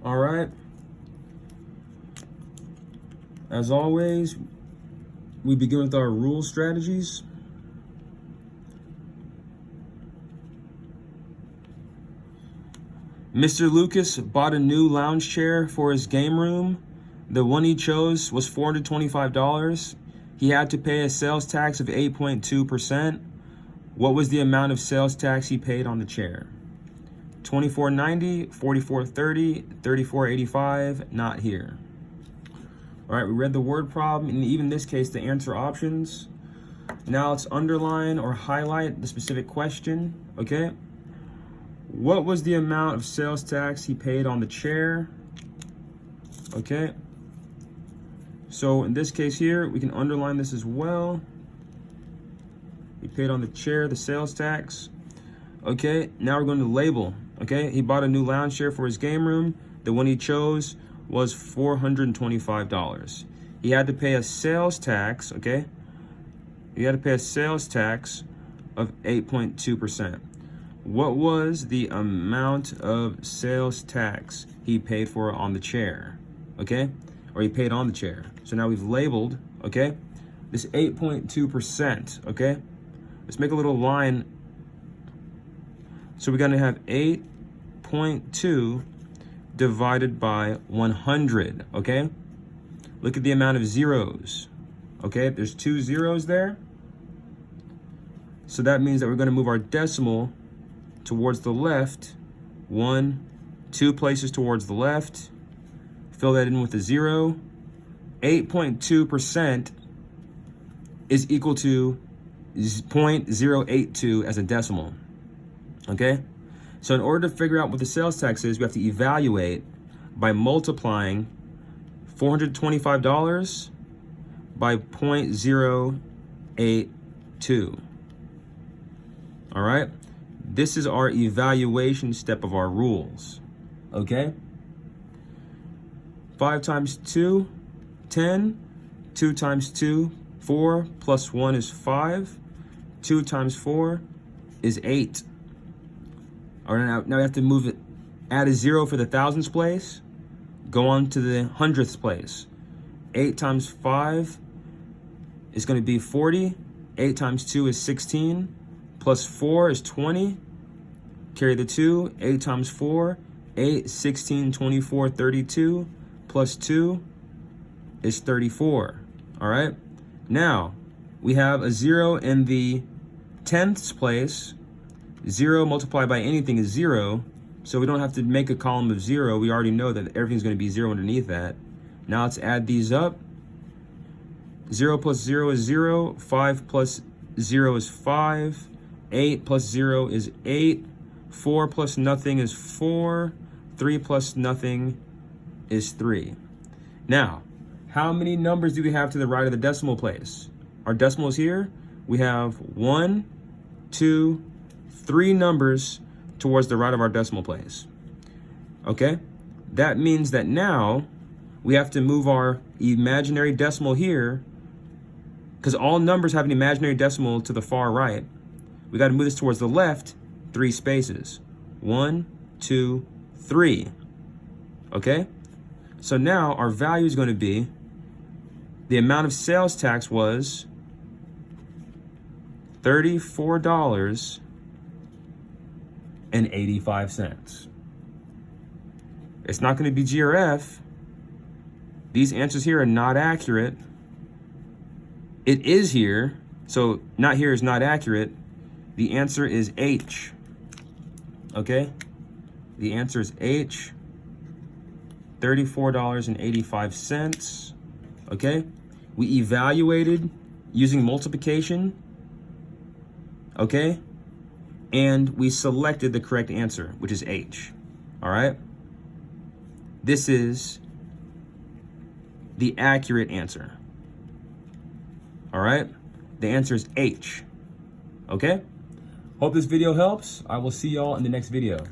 All right. As always, we begin with our rule strategies. Mr. Lucas bought a new lounge chair for his game room. The one he chose was $425. He had to pay a sales tax of 8.2%. What was the amount of sales tax he paid on the chair? $24.90, $44.30, $34.85, not here. All right, we read the word problem, and even in this case, the answer options. Now let's underline or highlight the specific question, okay? What was the amount of sales tax he paid on the chair? Okay. So in this case here, we can underline this as well. He paid on the chair the sales tax. Okay, now we're going to label. Okay, he bought a new lounge chair for his game room. The one he chose was $425. He had to pay a sales tax, okay? He had to pay a sales tax of 8.2%. What was the amount of sales tax he paid for on the chair, okay? Or he paid on the chair. So now we've labeled, okay, this 8.2%, okay? Let's make a little line. So we're gonna have 8.2 divided by 100, okay? Look at the amount of zeros, okay? There's 2 zeros there. So that means that we're gonna move our decimal towards the left, 2 places towards the left, fill that in with a 0. 8.2% is equal to 0.082 as a decimal, okay? So in order to figure out what the sales tax is, we have to evaluate by multiplying $425 by 0.082, all right? This is our evaluation step of our rules, okay? 5 times 2, 10. 2 times 2, 4, plus 1 is 5. 2 times 4 is 8. All right, now we have to move it, add a 0 for the thousandths place, go on to the hundredths place. 8 times 5 is going to be 40. 8 times 2 is 16. Plus 4 is 20. Carry the 2. 8 times 4, 8, 16, 24, 32. Plus 2 is 34. All right. Now we have a 0 in the tenths place. 0 multiplied by anything is 0. So we don't have to make a column of 0. We already know that everything's going to be 0 underneath that. Now let's add these up. 0 plus 0 is 0. 5 plus 0 is 5. 8 plus 0 is 8. 4 plus nothing is 4. 3 plus nothing is 3. Now, how many numbers do we have to the right of the decimal place? Our decimal is here. We have 1, 2, 3 numbers towards the right of our decimal place. Okay? That means that now we have to move our imaginary decimal here, because all numbers have an imaginary decimal to the far right. We got to move this towards the left 3 spaces. 1, 2, 3. Okay? So now our value is going to be, the amount of sales tax was $34.85. It's not going to be G or F. These answers here are not accurate. It is here, so not here is not accurate. The answer is H. Okay? The answer is H. $34.85. Okay? We evaluated using multiplication. Okay? And we selected the correct answer, which is H. All right? This is the accurate answer. All right? The answer is H. Okay? Hope this video helps. I will see y'all in the next video.